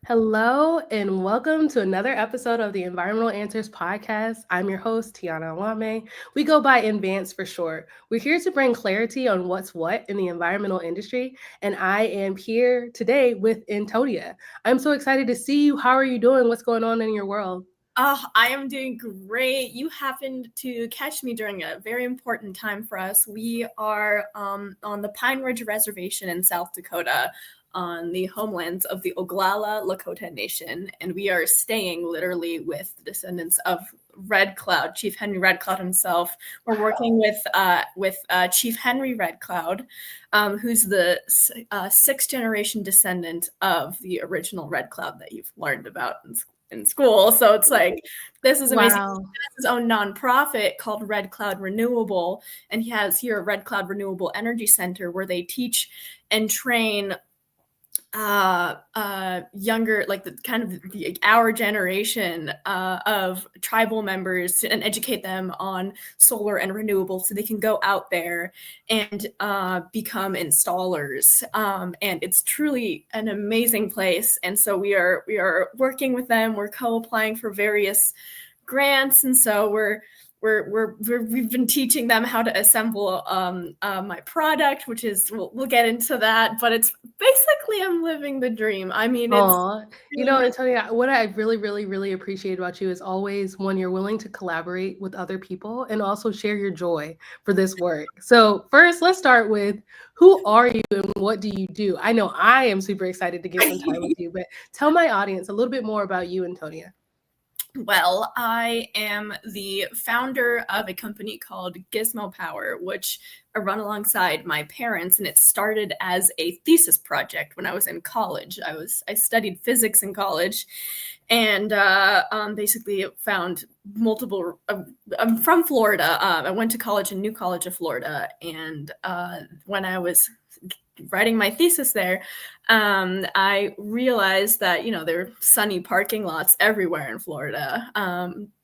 Hello and welcome to another episode of the Environmental Answers Podcast. I'm your host, Tiana Alame. We go by EnvAns for short. We're here to bring clarity on what's what in the environmental industry, and I am here today with Antonia. I'm so excited to see you. How are you doing? What's going on in your world? I am doing great. You happened to catch me during a very important time for us. We are on the Pine Ridge Reservation in South Dakota, on the homelands of the Oglala Lakota Nation, and we are staying literally with the descendants of Red Cloud, Chief Henry Red Cloud himself. We're working with Chief Henry Red Cloud, who's the sixth generation descendant of the original Red Cloud that you've learned about in school. So it's like, this is amazing. Wow. He has his own nonprofit called Red Cloud Renewable, and he has here a Red Cloud Renewable Energy Center where they teach and train younger, like our generation of tribal members and educate them on solar and renewables so they can go out there and become installers. And it's truly an amazing place. And so we are working with them. We're co-applying for various grants, and so we've been teaching them how to assemble my product, which is we'll get into that, but it's basically I'm living the dream. I mean, Antonia, what I really appreciate about you is always when you're willing to collaborate with other people and also share your joy for this work. So first, let's start with who are you and what do you do? I know I am super excited to get some time with you, but tell my audience a little bit more about you, Antonia. Well, I am the founder of a company called GismoPower, which I run alongside my parents, and it started as a thesis project when I was in college. I studied physics in college, and basically found multiple. I'm from Florida. I went to college in New College of Florida, and when I was writing my thesis there, I realized that, there are sunny parking lots everywhere in Florida.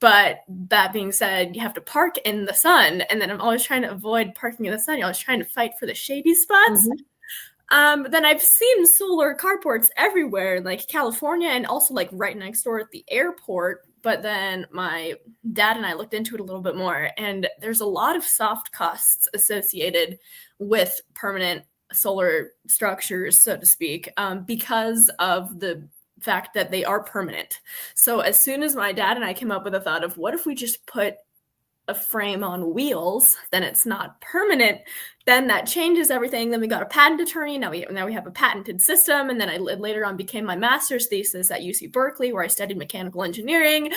But that being said, you have to park in the sun. And then I'm always trying to avoid parking in the sun. I was trying to fight for the shady spots. Mm-hmm. But then I've seen solar carports everywhere, like California, and also like right next door at the airport. But then my dad and I looked into it a little bit more, and there's a lot of soft costs associated with permanent solar structures, so to speak, because of the fact that they are permanent. So as soon as my dad and I came up with a thought of what if we just put a frame on wheels, then it's not permanent, then that changes everything. Then we got a patent attorney. Now we have a patented system. And then I later on became my master's thesis at UC Berkeley, where I studied mechanical engineering.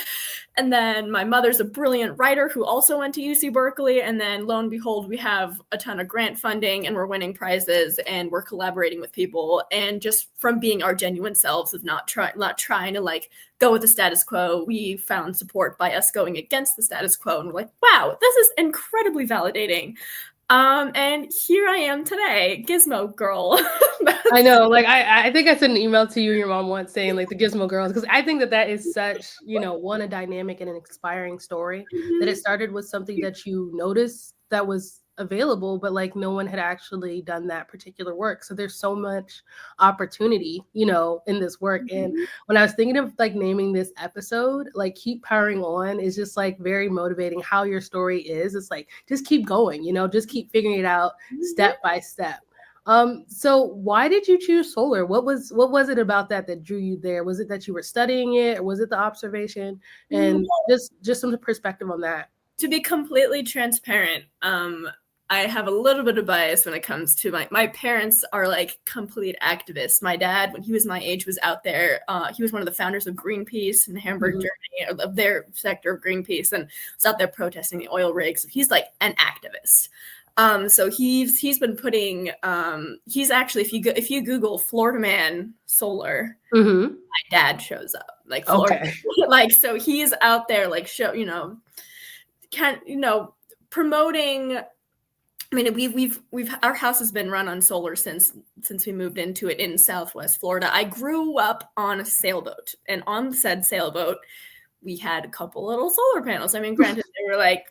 And then my mother's a brilliant writer who also went to UC Berkeley. And then lo and behold, we have a ton of grant funding and we're winning prizes and we're collaborating with people. And just from being our genuine selves of not trying to like go with the status quo, we found support by us going against the status quo. And we're like, wow, this is incredibly validating. And here I am today, Gizmo girl. I know, like I think I sent an email to you and your mom once saying like the Gizmo girls, because I think that is such, a dynamic and an inspiring story, mm-hmm. that it started with something that you noticed that was available, but like no one had actually done that particular work. So there's so much opportunity, in this work. Mm-hmm. And when I was thinking of like naming this episode, like Keep Powering On is just like very motivating. How your story is, it's like, just keep going, just keep figuring it out step by step. So why did you choose solar? What was it about that drew you there? Was it that you were studying it, or was it the observation? And just some perspective on that. To be completely transparent, I have a little bit of bias when it comes to my parents are like complete activists. My dad, when he was my age, was out there. He was one of the founders of Greenpeace in Hamburg, mm-hmm. Germany, of their sector of Greenpeace, and was out there protesting the oil rigs. He's like an activist. So he's been putting. He's actually, if you Google Florida man solar, mm-hmm. my dad shows up. Like Florida, okay. Like so he's out there like promoting. I mean, we've our house has been run on solar since we moved into it in Southwest Florida. I grew up on a sailboat, and on said sailboat, we had a couple little solar panels. I mean, granted, they were like,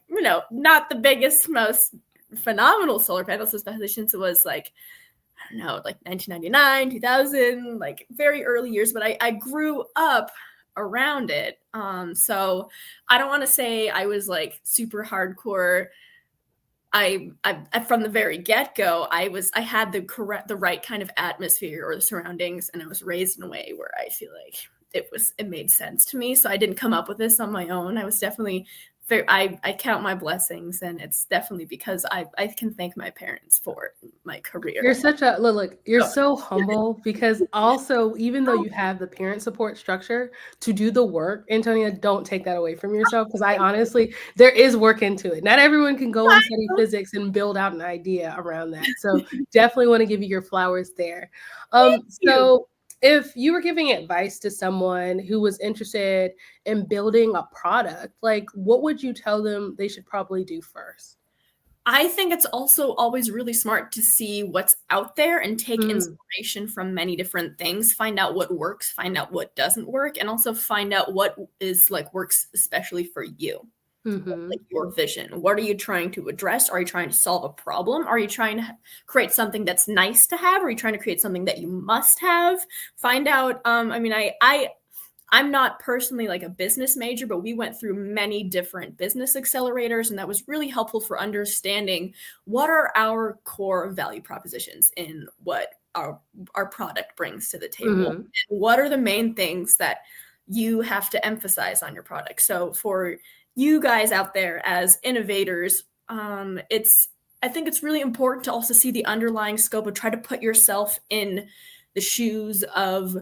not the biggest, most phenomenal solar panels, especially since it was like don't know, like 1999, 2000, like very early years, but I grew up around it. So I don't want to say I was like super hardcore. I from the very get-go, I had the right kind of atmosphere or the surroundings, and I was raised in a way where I feel like it made sense to me. So I didn't come up with this on my own. I was definitely I count my blessings, and it's definitely because I can thank my parents for my career. You're such a look, you're so humble, because also, even though you have the parent support structure to do the work, Antonia, don't take that away from yourself, because I honestly, there is work into it. Not everyone can go and study physics and build out an idea around that. So definitely want to give you your flowers there. So if you were giving advice to someone who was interested in building a product, like what would you tell them they should probably do first? I think it's also always really smart to see what's out there and take inspiration from many different things, find out what works, find out what doesn't work, and also find out what is like works especially for you. Like your vision. What are you trying to address? Are you trying to solve a problem? Are you trying to create something that's nice to have? Are you trying to create something that you must have? Find out. I'm not personally like a business major, but we went through many different business accelerators, and that was really helpful for understanding what are our core value propositions in what our product brings to the table. And what are the main things that you have to emphasize on your product? So for you guys out there as innovators, I think it's really important to also see the underlying scope, and try to put yourself in the shoes of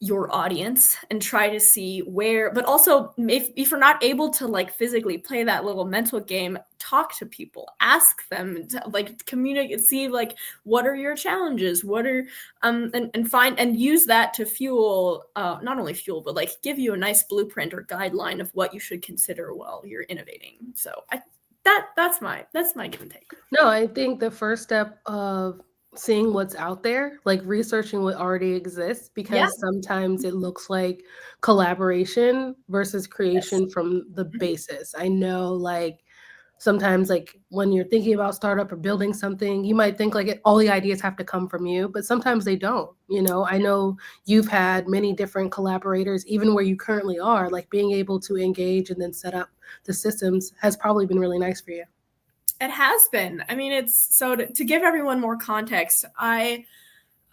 your audience and try to see where, but also if you're not able to like physically play that little mental game, talk to people, ask them, like communicate, see like what are your challenges, what are and find and use that to fuel, not only fuel, but like give you a nice blueprint or guideline of what you should consider while you're innovating. So that's my give and take. No, I think the first step of seeing what's out there, like researching what already exists, because sometimes it looks like collaboration versus creation from the basis. I know, like, sometimes, like, when you're thinking about startup or building something, you might think like all the ideas have to come from you, but sometimes they don't. I know you've had many different collaborators, even where you currently are, like being able to engage and then set up the systems has probably been really nice for you. It has been. I mean, it's so to give everyone more context, I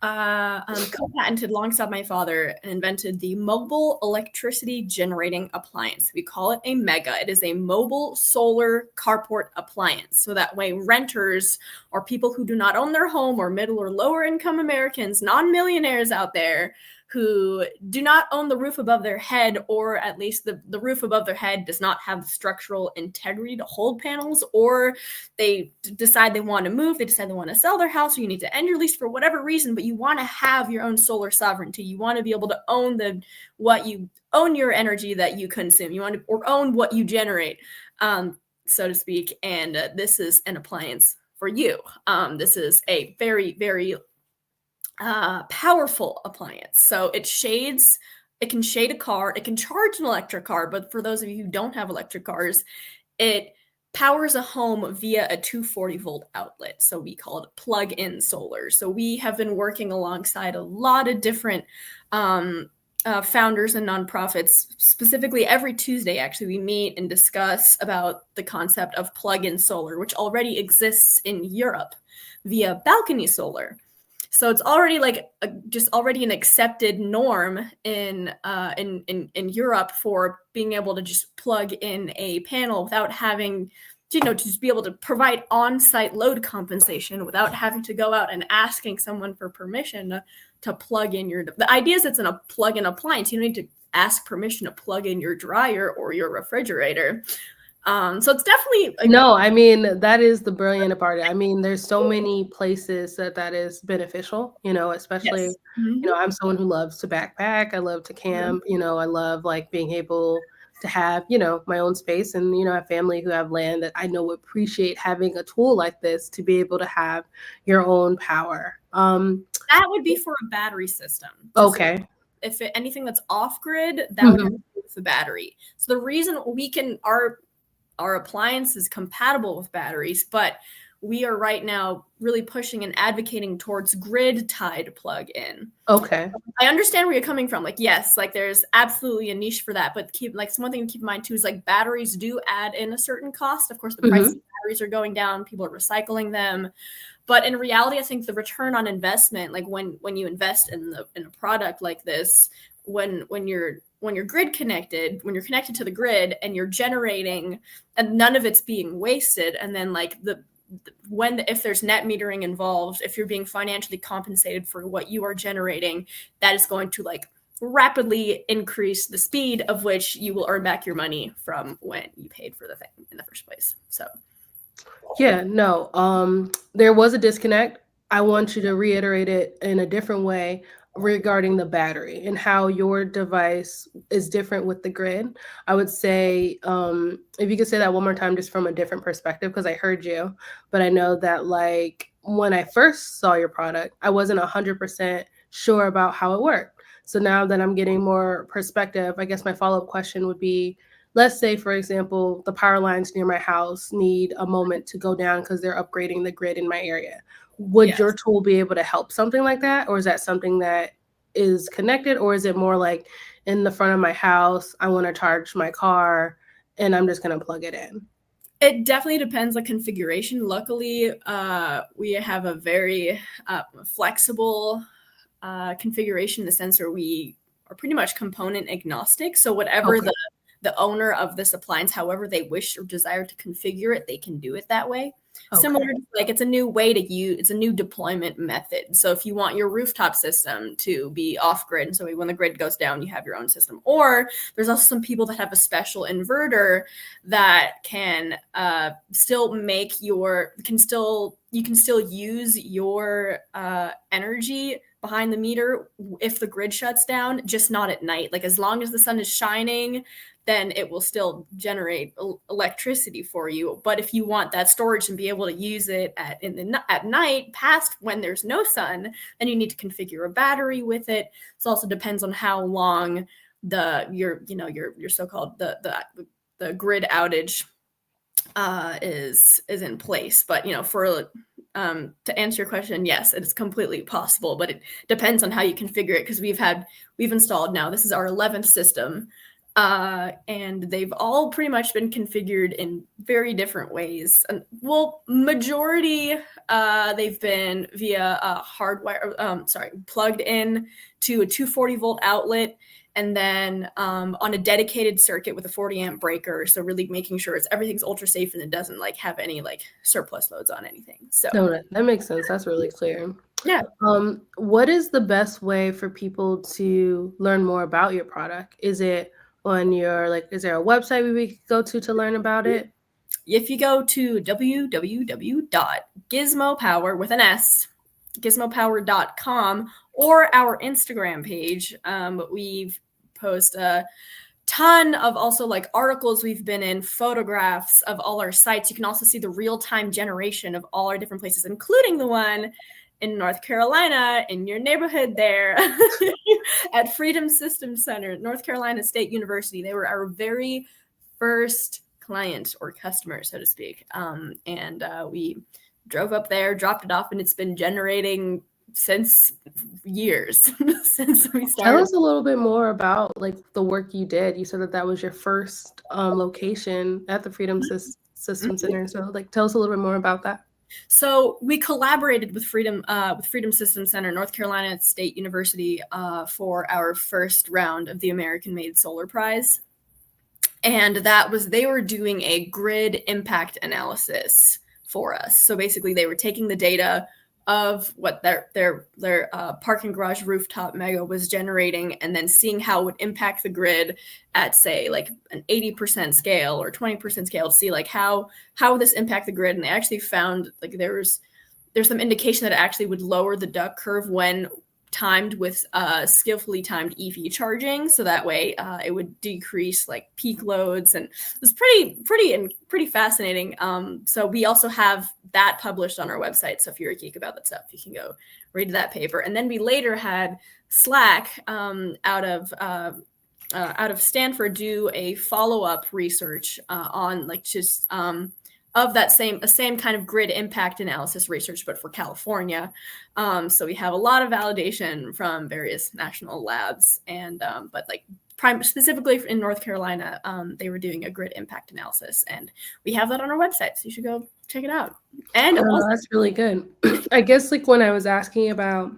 co-patented alongside my father and invented the mobile electricity generating appliance. We call it a MEGA. It is a mobile solar carport appliance. So that way renters or people who do not own their home, or middle or lower income Americans, non-millionaires out there who do not own the roof above their head, or at least the roof above their head does not have the structural integrity to hold panels, or they decide they want to move, they decide they want to sell their house, or you need to end your lease for whatever reason, but you want to have your own solar sovereignty. You want to be able to own own your energy that you consume. You want to or own what you generate, so to speak. And this is an appliance for you. This is a very, very powerful appliance. So it can shade a car, it can charge an electric car, but for those of you who don't have electric cars, it powers a home via a 240 volt outlet. So we call it plug-in solar. So we have been working alongside a lot of different founders and nonprofits. Specifically, every Tuesday, actually, we meet and discuss about the concept of plug-in solar, which already exists in Europe via balcony solar. So it's already like just already an accepted norm in Europe for being able to just plug in a panel without having to just be able to provide on-site load compensation without having to go out and asking someone for permission to plug in the idea is it's in a plug-in appliance. You don't need to ask permission to plug in your dryer or your refrigerator. So it's definitely no, I mean, that is the brilliant part. I mean, there's so many places that is beneficial, especially, I'm someone who loves to backpack. I love to camp, I love like being able to have, my own space, and, I have family who have land that I know appreciate having a tool like this to be able to have your own power. That would be for a battery system. Okay. If anything that's off grid, that would have to do with the battery. So the reason our appliance is compatible with batteries, but we are right now really pushing and advocating towards grid-tied plug-in. Okay. I understand where you're coming from. Like, yes, like there's absolutely a niche for that, but one thing to keep in mind too is like batteries do add in a certain cost. Of course, the price of batteries are going down. People are recycling them. But in reality, I think the return on investment, like when you invest in a product like this, when you're grid connected, when you're connected to the grid and you're generating and none of it's being wasted, and then like if there's net metering involved, if you're being financially compensated for what you are generating, that is going to like rapidly increase the speed of which you will earn back your money from when you paid for the thing in the first place. So yeah, no, there was a disconnect. I want you to reiterate it in a different way regarding the battery and how your device is different with the grid. I would say, if you could say that one more time, just from a different perspective, because I heard you, but I know that like when I first saw your product, I wasn't 100% sure about how it worked. So now that I'm getting more perspective, I guess my follow-up question would be, let's say, for example, the power lines near my house need a moment to go down because they're upgrading the grid in my area. Would your tool be able to help something like that? Or is that something that is connected? Or is it more like in the front of my house, I want to charge my car and I'm just going to plug it in? It definitely depends on configuration. Luckily, we have a very flexible configuration in the sense where we are pretty much component agnostic. So whatever the owner of this appliance, however they wish or desire to configure it, they can do it that way. Okay. Similar to like it's a new way to use, it's a new deployment method. So if you want your rooftop system to be off grid, so when the grid goes down, you have your own system. Or there's also some people that have a special inverter that can still make you can still use your energy behind the meter if the grid shuts down, just not at night. Like as long as the sun is shining, then it will still generate electricity for you. But if you want that storage and be able to use it at night, past when there's no sun, then you need to configure a battery with it. It also depends on how long your so-called the grid outage is in place. But to answer your question, yes, it's completely possible, but it depends on how you configure it, because we've installed now, this is our 11th system, and they've all pretty much been configured in very different ways. And majority they've been via plugged in to a 240 volt outlet, and then on a dedicated circuit with a 40 amp breaker. So really making sure everything's ultra safe and it doesn't like have any like surplus loads on anything. So no, that makes sense. That's really clear. Yeah. What is the best way for people to learn more about your product? Is it on is there a website we could go to learn about it? If you go to www.GismoPower with an S, GismoPower.com, or our Instagram page, we've posted a ton of also like articles we've been in, photographs of all our sites. You can also see the real-time generation of all our different places, including the one in North Carolina, in your neighborhood there, at Freedom Systems Center, North Carolina State University. They were our very first client or customer, so to speak. And we drove up there, dropped it off, and it's been generating since years, since we started. Tell us a little bit more about like the work you did. You said that was your first location at the Freedom Systems Center. So like, tell us a little bit more about that. So we collaborated with Freedom Systems Center, North Carolina State University, for our first round of the American-Made Solar Prize. And they were doing a grid impact analysis for us. So basically they were taking the data of what their parking garage rooftop mega was generating, and then seeing how it would impact the grid at, say, like an 80% scale or 20% scale, to see like how would this impact the grid. And they actually found like there's some indication that it actually would lower the duck curve when timed with skillfully timed EV charging, so that way it would decrease like peak loads, and it was pretty fascinating. So we also have that published on our website, so if you're a geek about that stuff, you can go read that paper. And then we later had Slack out of Stanford do a follow-up research on like just of that same kind of grid impact analysis research, but for California. So we have a lot of validation from various national labs, and but like specifically in North Carolina, they were doing a grid impact analysis, and we have that on our website, so you should go check it out. And that's really good. I guess like when I was asking about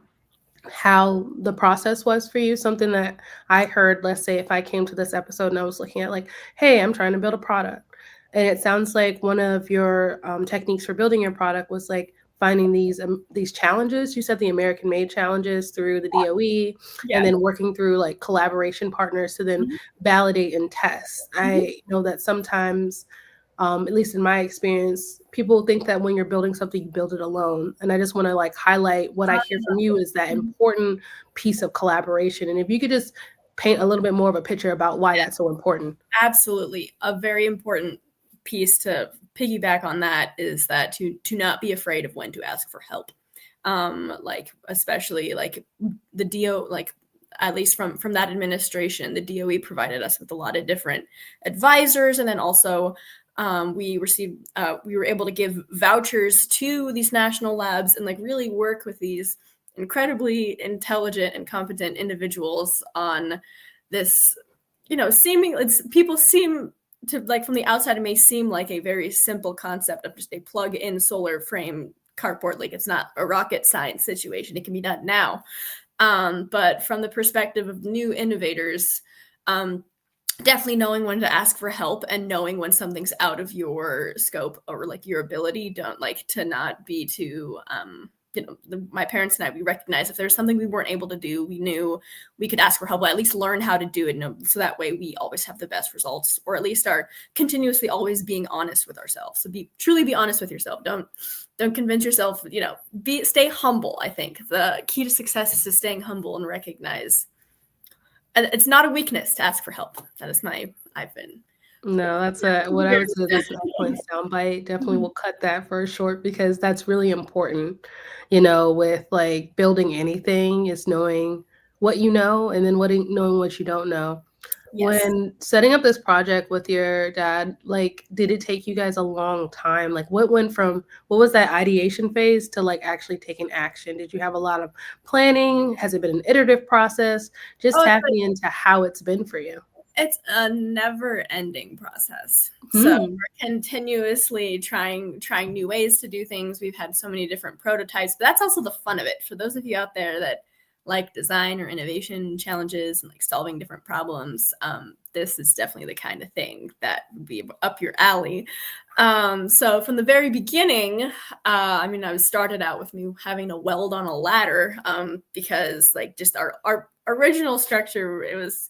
how the process was for you, something that I heard, let's say if I came to this episode and I was looking at like, hey, I'm trying to build a product. And it sounds like one of your techniques for building your product was like finding these challenges. You said the American Made challenges through the DOE, and then working through like collaboration partners to then validate and test. I know that sometimes, at least in my experience, people think that when you're building something, you build it alone. And I just want to like highlight what I hear from you is that important piece of collaboration. And if you could just paint a little bit more of a picture about why that's so important. Absolutely. A very important piece to piggyback on that is that to not be afraid of when to ask for help. Like especially like the DO, like at least from that administration, the DOE provided us with a lot of different advisors, and then also we were able to give vouchers to these national labs and like really work with these incredibly intelligent and competent individuals on this, people seem to like from the outside, it may seem like a very simple concept of just a plug-in solar frame carport. Like it's not a rocket science situation. It can be done now. But from the perspective of new innovators, definitely knowing when to ask for help and knowing when something's out of your scope or like your ability, don't like to not be too, my parents and I, we recognized if there's something we weren't able to do, we knew we could ask for help, or at least learn how to do it. So that way we always have the best results, or at least are continuously always being honest with ourselves. So truly be honest with yourself. Don't convince yourself, stay humble. I think the key to success is to staying humble and recognize it's not a weakness to ask for help. That is No, that's what I would say. That's an excellent soundbite. Definitely will cut that for short because that's really important. With like building anything is knowing what you know and then knowing what you don't know. Yes. When setting up this project with your dad, like, did it take you guys a long time? Like, what was that ideation phase to like actually taking action? Did you have a lot of planning? Has it been an iterative process? Just tapping into how it's been for you. It's a never-ending process. So we're continuously trying new ways to do things. We've had so many different prototypes, but that's also the fun of it. For those of you out there that like design or innovation challenges and like solving different problems, this is definitely the kind of thing that would be up your alley. So from the very beginning, I started out with me having to weld on a ladder because like just our original structure, it was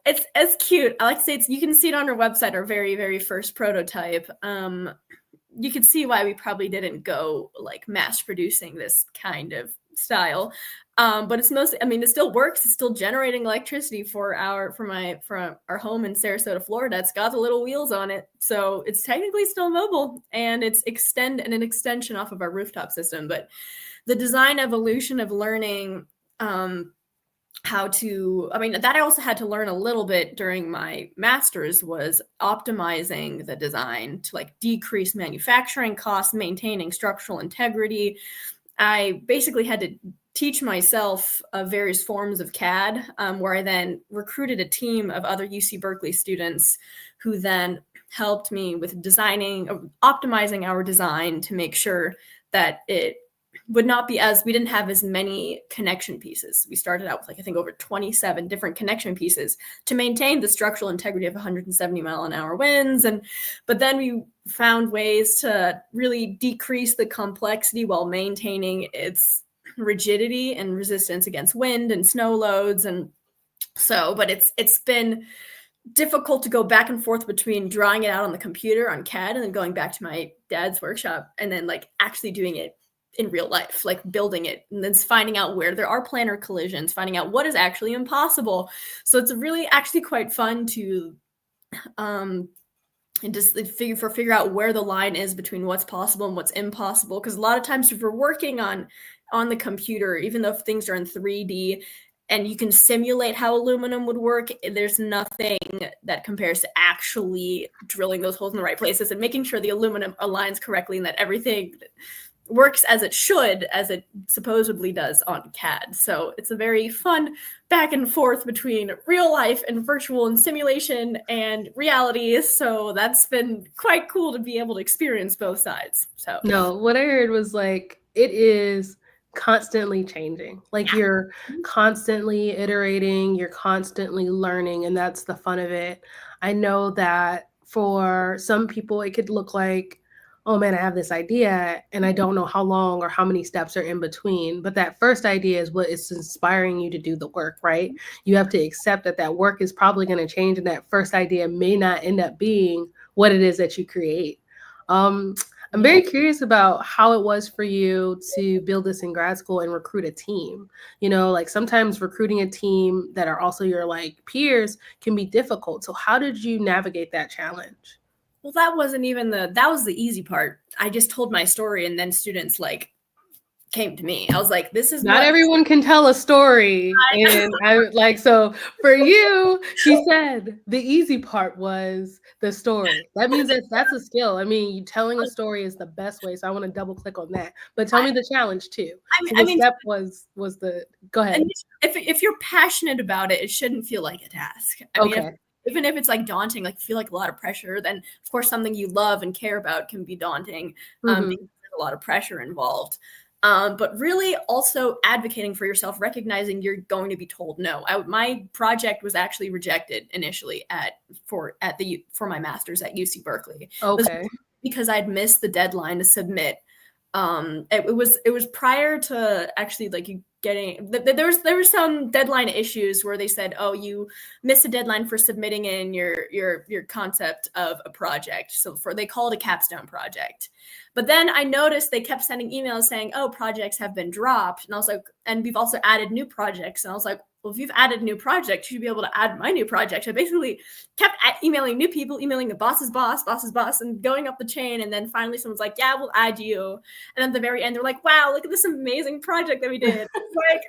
it's cute. I like to say you can see it on our website, our very, very first prototype. You can see why we probably didn't go like mass producing this kind of style. But it's mostly, it still works. It's still generating electricity for our home in Sarasota, Florida. It's got the little wheels on it. So it's technically still mobile, and it's an extension off of our rooftop system. But the design evolution of learning, that I also had to learn a little bit during my master's, was optimizing the design to like decrease manufacturing costs, maintaining structural integrity. I basically had to teach myself various forms of CAD, where I then recruited a team of other UC Berkeley students who then helped me with optimizing our design to make sure that it would not be we didn't have as many connection pieces. We started out with like, I think over 27 different connection pieces to maintain the structural integrity of 170 mile an hour winds. But then we found ways to really decrease the complexity while maintaining its rigidity and resistance against wind and snow loads. But it's been difficult to go back and forth between drawing it out on the computer on CAD and then going back to my dad's workshop and then like actually doing it in real life, like building it and then finding out where there are planar collisions, finding out what is actually impossible. So it's really actually quite fun to and just figure out where the line is between what's possible and what's impossible. Because a lot of times if we're working on the computer, even though things are in 3D, and you can simulate how aluminum would work. There's nothing that compares to actually drilling those holes in the right places and making sure the aluminum aligns correctly and that everything works as it should, as it supposedly does on CAD. So it's a very fun back and forth between real life and virtual and simulation and reality. So that's been quite cool to be able to experience both sides. So no, what I heard was like, it is constantly changing. Like you're constantly iterating, you're constantly learning, and that's the fun of it. I know that for some people, it could look like, oh man, I have this idea and I don't know how long or how many steps are in between. But that first idea is what is inspiring you to do the work, right? You have to accept that that work is probably going to change and that first idea may not end up being what it is that you create. I'm very curious about how it was for you to build this in grad school and recruit a team. You know, like sometimes recruiting a team that are also your like peers can be difficult. So how did you navigate that challenge? Well, that wasn't even that was the easy part. I just told my story and then students like came to me. I was like, this is not everyone can tell a story. And I like, so for you, she said the easy part was the story. That means that that's a skill. I mean, you telling a story is the best way. So I want to double click on that, but tell me the challenge too. I mean, step was the, go ahead. If you're passionate about it, it shouldn't feel like a task. I mean, even if it's like daunting, like you feel like a lot of pressure, then of course something you love and care about can be daunting. Because there's a lot of pressure involved. But really also advocating for yourself, recognizing you're going to be told no. My project was actually rejected initially for my master's at UC Berkeley. Okay. Because I'd missed the deadline to submit. It was prior to actually like getting there was some deadline issues where they said, oh, you missed a deadline for submitting in your concept of a project. So they call it a capstone project. But then I noticed they kept sending emails saying, oh, projects have been dropped. And I was like, and we've also added new projects. And I was like, well, if you've added new projects, you should be able to add my new project. I basically kept emailing new people, emailing the boss's boss, and going up the chain. And then finally someone's like, yeah, we'll add you. And then at the very end, they're like, wow, look at this amazing project that we did. Like,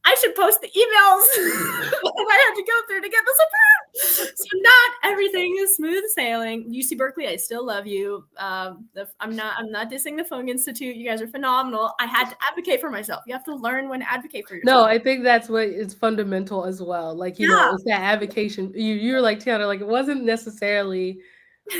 I should post the emails I had to go through to get this approved. So not everything is smooth sailing. UC Berkeley, I still love you. I'm not dissing the Fung Institute. You guys are phenomenal. I had to advocate for myself. You have to learn when to advocate for yourself. No, I think that's what is fundamental as well. Like, you know, it's that advocation. You're like, Tiana, like it wasn't necessarily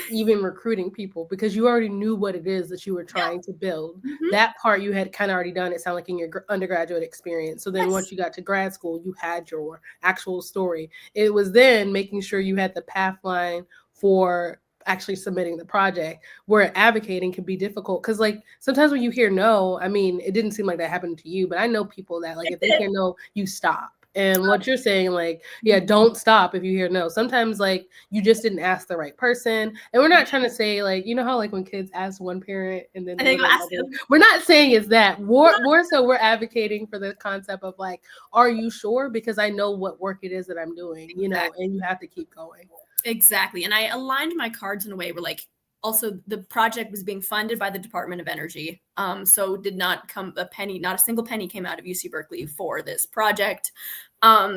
even recruiting people because you already knew what it is that you were trying to build. That part you had kind of already done. It sounded like in your undergraduate experience. So then once you got to grad school, you had your actual story. It was then making sure you had the path line for actually submitting the project, where advocating can be difficult. Because like sometimes when you hear no, I mean, it didn't seem like that happened to you, but I know people that like if they hear no, you stop. And what you're saying, like, yeah, don't stop if you hear no. Sometimes, like, you just didn't ask the right person. And we're not trying to say, like, you know how, like, when kids ask one parent and then we're not saying it's that. More so we're advocating for the concept of, like, are you sure? Because I know what work it is that I'm doing, you know, and you have to keep going. Exactly. And I aligned my cards in a way where, like, also the project was being funded by the Department of Energy. So did not come not a single penny came out of UC Berkeley for this project.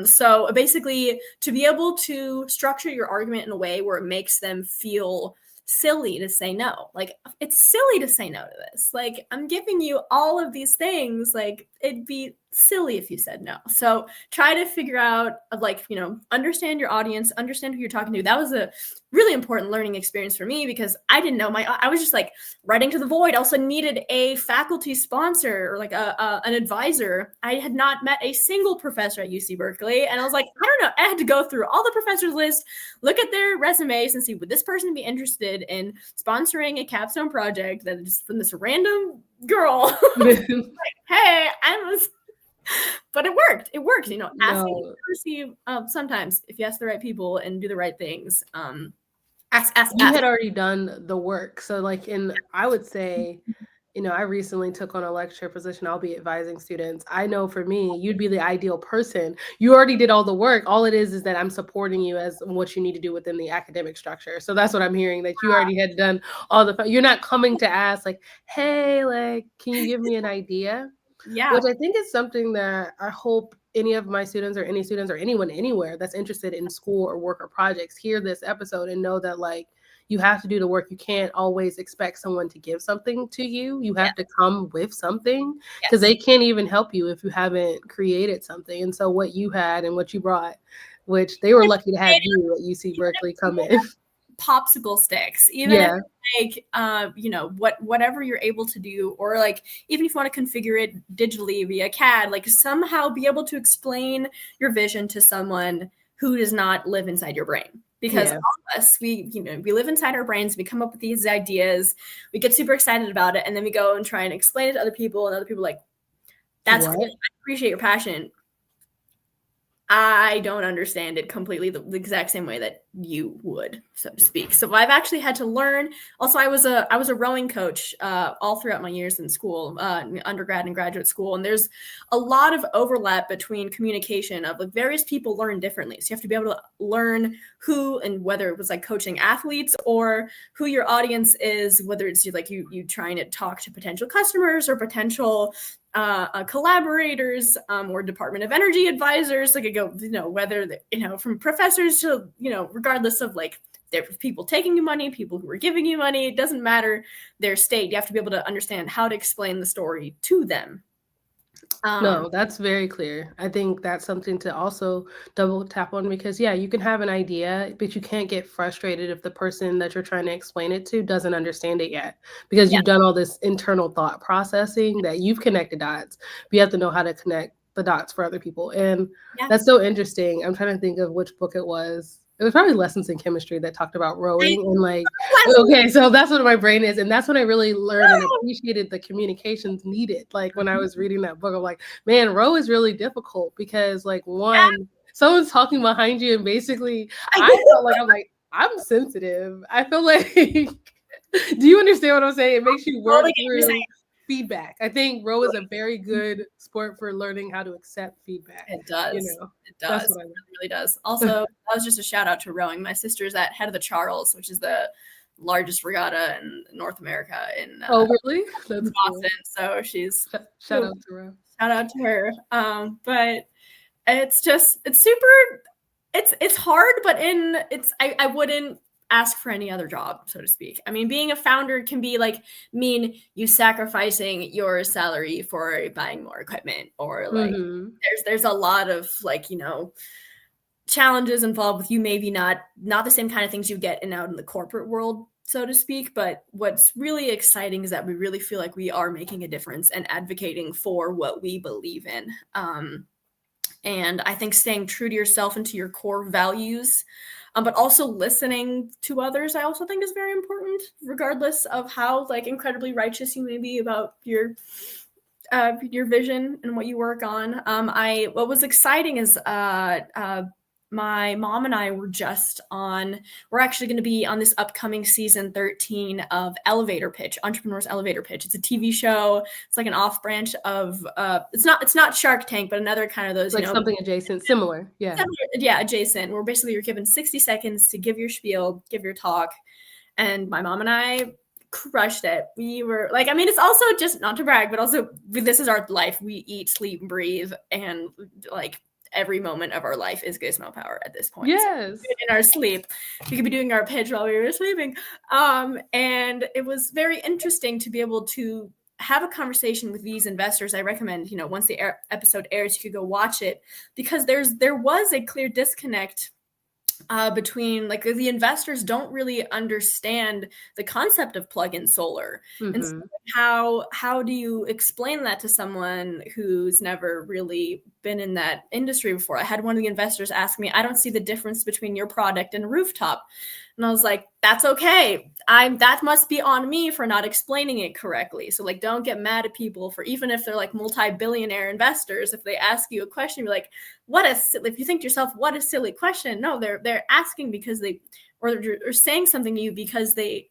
So basically to be able to structure your argument in a way where it makes them feel silly to say no. Like, it's silly to say no to this. Like, I'm giving you all of these things. Like, it'd be silly if you said no. So try to figure out, like, you know, understand your audience, understand who you're talking to. That was a really important learning experience for me because I didn't know I was just like writing to the void. I also needed a faculty sponsor or like an advisor. I had not met a single professor at UC Berkeley. And I was like, I don't know. I had to go through all the professors list, look at their resumes and see, would this person be interested in sponsoring a capstone project that is from this random girl? Like, hey, but it worked. It worked, you know, asking to receive sometimes if you ask the right people and do the right things. You had already done the work. So like I would say, you know, I recently took on a lecturer position. I'll be advising students. I know for me, you'd be the ideal person. You already did all the work. All it is that I'm supporting you as what you need to do within the academic structure. So that's what I'm hearing, that you already had done all you're not coming to ask like, hey, like, can you give me an idea? Yeah. Which I think is something that I hope any of my students or any students or anyone anywhere that's interested in school or work or projects hear this episode and know that like you have to do the work. You can't always expect someone to give something to you. You have to come with something because they can't even help you if you haven't created something. And so what you had and what you brought, which they were lucky to have you at UC Berkeley come in. Popsicle sticks, even if like you know, whatever you're able to do, or like even if you want to configure it digitally via CAD, like somehow be able to explain your vision to someone who does not live inside your brain. Because all of us, we live inside our brains, we come up with these ideas, we get super excited about it, and then we go and try and explain it to other people, and other people are like, that's cool. I appreciate your passion. I don't understand it completely the exact same way that you would, so to speak. So I've actually had to learn. Also, I was a rowing coach all throughout my years in school, undergrad and graduate school. And there's a lot of overlap between communication of like various people learn differently. So you have to be able to learn who and whether it was like coaching athletes or who your audience is, whether it's like you trying to talk to potential customers or potential collaborators or Department of Energy advisors. Like I go, whether, from professors to, regardless of like there are people taking you money, people who are giving you money, it doesn't matter their state. You have to be able to understand how to explain the story to them. No, that's very clear. I think that's something to also double tap on because, you can have an idea, but you can't get frustrated if the person that you're trying to explain it to doesn't understand it yet because you've done all this internal thought processing that you've connected dots. But you have to know how to connect the dots for other people. And that's so interesting. I'm trying to think of which book it was. It was probably Lessons in Chemistry that talked about rowing and like, okay, so that's what my brain is. And that's when I really learned and appreciated the communications needed. Like when I was reading that book, I'm like, man, row is really difficult because like someone's talking behind you and basically I felt like I'm sensitive. I feel like, do you understand what I'm saying? It makes you work through feedback. I think row is a very good sport for learning how to accept feedback. It does. It does. That's what I it really does. Also, that was just a shout out to rowing. My sister's at Head of the Charles, which is the largest regatta in North America in really? That's Boston. Cool. So she's shout out to her. Shout out to her. But it's super. It's hard, but I wouldn't ask for any other job, so to speak. I mean, being a founder can be like mean you sacrificing your salary for buying more equipment, or like there's a lot of like, challenges involved with you maybe not the same kind of things you get out in the corporate world, so to speak. But what's really exciting is that we really feel like we are making a difference and advocating for what we believe in. And I think staying true to yourself and to your core values, but also listening to others, I also think is very important, regardless of how like incredibly righteous you may be about your vision and what you work on. What was exciting is my mom and I we're actually going to be on this upcoming season 13 of Elevator Pitch, Entrepreneur's Elevator Pitch. It's a TV show. It's like an off branch of, it's not Shark Tank, but another kind of those, like something adjacent, similar. Yeah. Yeah. Adjacent, where basically you're given 60 seconds to give your spiel, give your talk. And my mom and I crushed it. We were like, I mean, it's also just not to brag, but also this is our life. We eat, sleep, breathe, and like, every moment of our life is GismoPower at this point. Yes. So in our sleep, we could be doing our pitch while we were sleeping. And it was very interesting to be able to have a conversation with these investors. I recommend, once the episode airs, you could go watch it, because there was a clear disconnect between like the investors don't really understand the concept of plug-in solar. And so how do you explain that to someone who's never really been in that industry before? I had one of the investors ask me, I don't see the difference between your product and a rooftop. And I was like, that's okay. That must be on me for not explaining it correctly. So like, don't get mad at people for, even if they're like multi-billionaire investors, if they ask you a question, you're like, if you think to yourself, what a silly question. No, they're asking because or saying something to you because they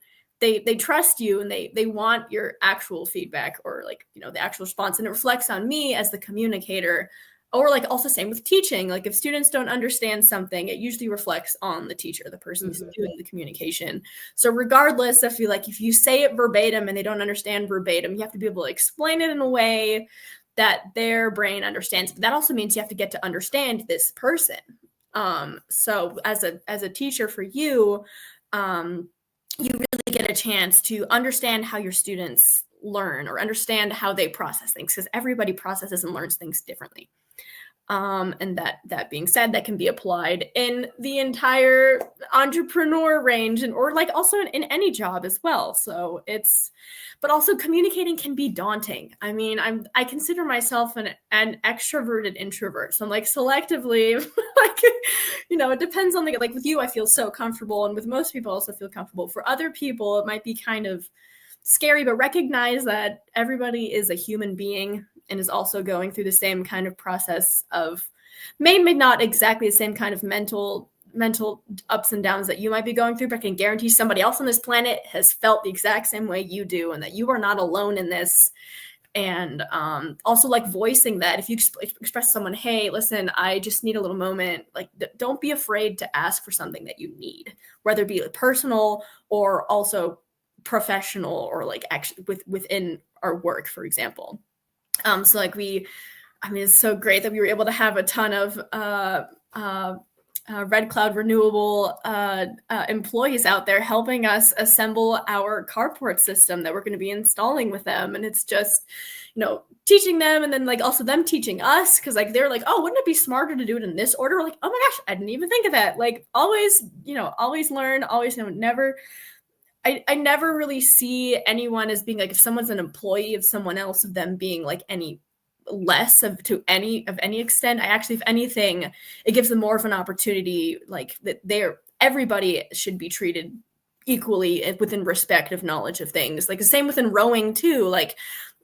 trust you and they want your actual feedback, or like, the actual response. And it reflects on me as the communicator. Or like also same with teaching, like if students don't understand something, it usually reflects on the teacher, the person who's doing the communication. So regardless, if you say it verbatim and they don't understand verbatim, you have to be able to explain it in a way that their brain understands. But that also means you have to get to understand this person. So as a teacher for you, you really get a chance to understand how your students learn or understand how they process things, because everybody processes and learns things differently. And that being said, that can be applied in the entire entrepreneur range, and or like also in any job as well. So but also communicating can be daunting. I mean, I consider myself an extroverted introvert. So I'm like selectively, like, it depends on like with you, I feel so comfortable. And with most people, I also feel comfortable. For other people, it might be kind of scary, but recognize that everybody is a human being and is also going through the same kind of process of maybe not exactly the same kind of mental ups and downs that you might be going through, but I can guarantee somebody else on this planet has felt the exact same way you do, and that you are not alone in this. And also like voicing that if you express to someone, hey, listen, I just need a little moment, like don't be afraid to ask for something that you need, whether it be personal or also professional, or like actually within our work, for example. So like it's so great that we were able to have a ton of Red Cloud Renewable employees out there helping us assemble our carport system that we're going to be installing with them. And it's just, teaching them, and then like also them teaching us, because like they're like, oh, wouldn't it be smarter to do it in this order? We're like, oh my gosh, I didn't even think of that. Like always learn, always never. I never really see anyone as being like, if someone's an employee of someone else, of them being like any less of any extent. I actually, if anything, it gives them more of an opportunity, like that everybody should be treated equally within respect of knowledge of things. Like the same within rowing too. Like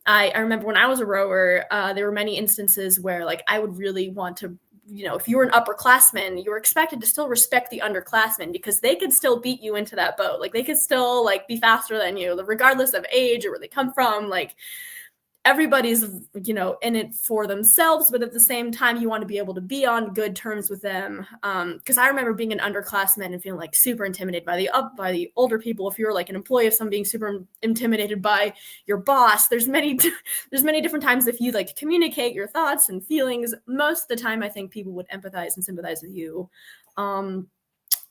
I remember when I was a rower, there were many instances where like I would really want to, if you were an upperclassman, you were expected to still respect the underclassmen, because they could still beat you into that boat. Like they could still like be faster than you, regardless of age or where they come from. Like everybody's, in it for themselves, but at the same time, you want to be able to be on good terms with them. Because I remember being an underclassman and feeling like super intimidated by the older people. If you're like an employee of some, being super intimidated by your boss, there's many different times if you like communicate your thoughts and feelings. Most of the time, I think people would empathize and sympathize with you.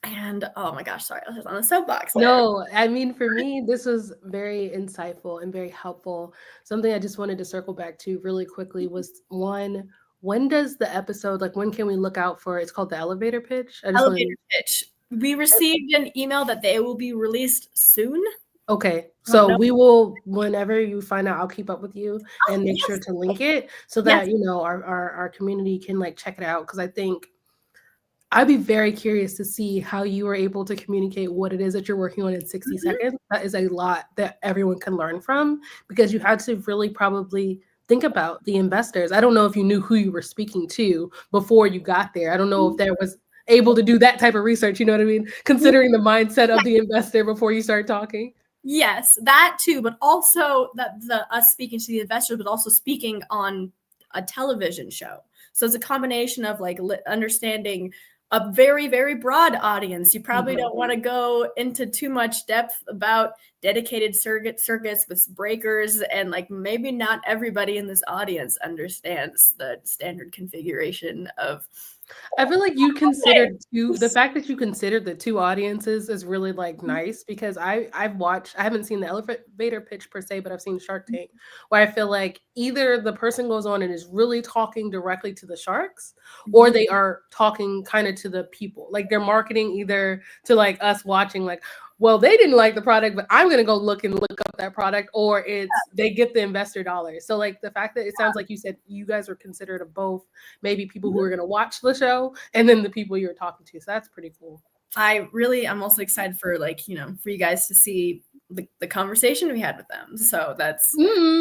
And oh my gosh, sorry, I was just on the soapbox there. No, I mean, for me, this was very insightful and very helpful. Something I just wanted to circle back to really quickly was when does the episode, like when can we look out for, it's called the elevator pitch? Elevator pitch. We received an email that they will be released soon. Okay, so we will, whenever you find out, I'll keep up with you and make sure to link it so that, our community can like check it out. Because I think I'd be very curious to see how you were able to communicate what it is that you're working on in 60 seconds. That is a lot that everyone can learn from, because you had to really probably think about the investors. I don't know if you knew who you were speaking to before you got there. I don't know if there was able to do that type of research, you know what I mean? Considering the mindset of the investor before you start talking. Yes, that too, but also us speaking to the investors, but also speaking on a television show. So it's a combination of like understanding a very, very broad audience. You probably don't want to go into too much depth about dedicated circuits with breakers, and like maybe not everybody in this audience understands the standard configuration of. I feel like you considered the fact that you considered the two audiences is really like nice, because I haven't seen the elevator pitch per se, but I've seen Shark Tank, where I feel like either the person goes on and is really talking directly to the sharks, or they are talking kind of to the people, like they're marketing either to like us watching, like, well, they didn't like the product, but I'm going to go look up that product, or they get the investor dollars. So like the fact that it sounds like you said you guys were considered of both, maybe people who are going to watch the show and then the people you're talking to. So that's pretty cool. I'm also excited for for you guys to see the conversation we had with them. So that's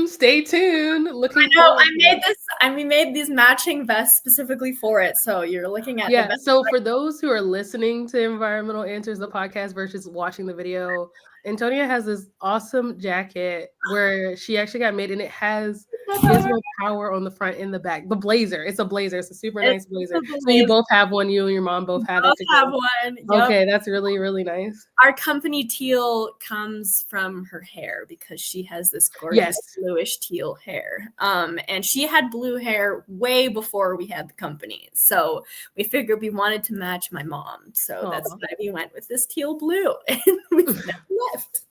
stay tuned. We made these matching vests specifically for it. So you're looking at so for those who are listening to Environmental Answers, the podcast, versus watching the video, Antonia has this awesome jacket where she actually got made, and it has GismoPower on the front and the back. The blazer. It's a blazer. It's a super nice blazer. So you both have one. You and your mom both had it together. One. Yep. Okay, that's really, really nice. Our company teal comes from her hair because she has this gorgeous bluish teal hair. And she had blue hair way before we had the company. So we figured we wanted to match my mom. So that's why we went with this teal blue. And we left.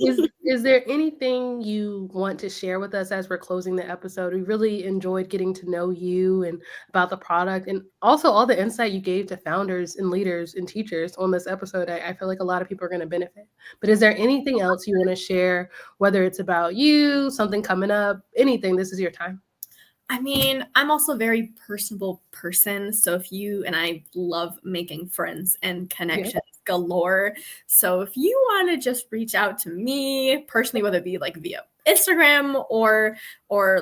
Is there anything you want to share with us as we're closing the episode? We really enjoyed getting to know you and about the product, and also all the insight you gave to founders and leaders and teachers on this episode. I feel like a lot of people are going to benefit. But is there anything else you want to share, whether it's about you, something coming up, anything? This is your time. I mean, I'm also a very personable person. So if you and I love making friends and connections galore. So if you want to just reach out to me personally, whether it be like via Instagram or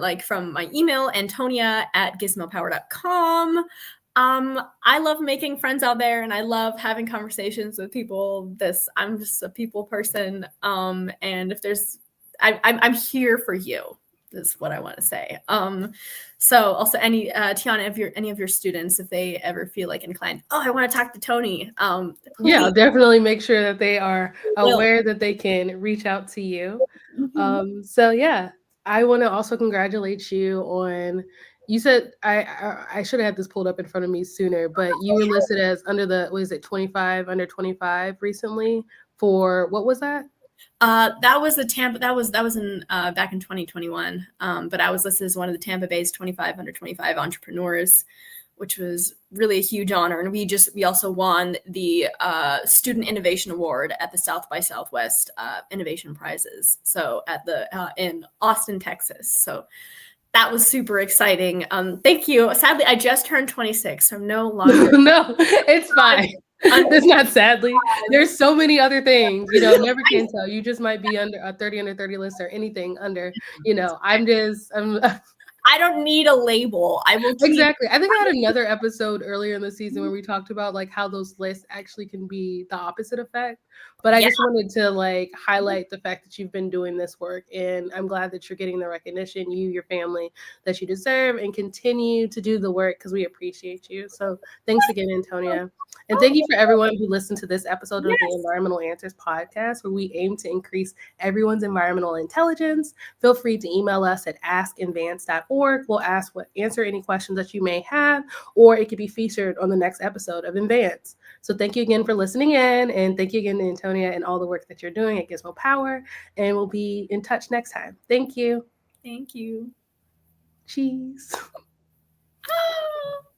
like from my email, Antonia@GismoPower.com. I love making friends out there, and I love having conversations with people. I'm just a people person. And if there's, I'm here for you. Is what I want to say. So also Tiana, any of your students, if they ever feel like inclined, I want to talk to Toni. Yeah, definitely make sure that they are aware that they can reach out to you. So yeah, I want to also congratulate you on, you said, I should have had this pulled up in front of me sooner, but you were listed as under the, under 25 recently for, what was that? That was the Tampa. That was in back in 2021. But I was listed as one of the Tampa Bay's 25 under 25 entrepreneurs, which was really a huge honor. And we also won the Student Innovation Award at the South by Southwest Innovation Prizes. So at the in Austin, Texas. So that was super exciting. Thank you. Sadly, I just turned 26, so I'm no longer. No, it's fine. It's not sadly. There's so many other things, never can tell. You just might be under a 30 under 30 list or anything under, I don't need a label. I will exactly. I think I had another episode earlier in the season where we talked about like how those lists actually can be the opposite effect. But I just wanted to like highlight the fact that you've been doing this work, and I'm glad that you're getting the recognition, you, your family, that you deserve, and continue to do the work because we appreciate you. So thanks again, Antonia. And thank you for everyone who listened to this episode of the Environmental Answers podcast, where we aim to increase everyone's environmental intelligence. Feel free to email us at askenvans.org. We'll answer any questions that you may have, or it could be featured on the next episode of EnvAns. So thank you again for listening in, and thank you again to Antonia and all the work that you're doing at GismoPower, and we'll be in touch next time. Thank you. Thank you. Cheese.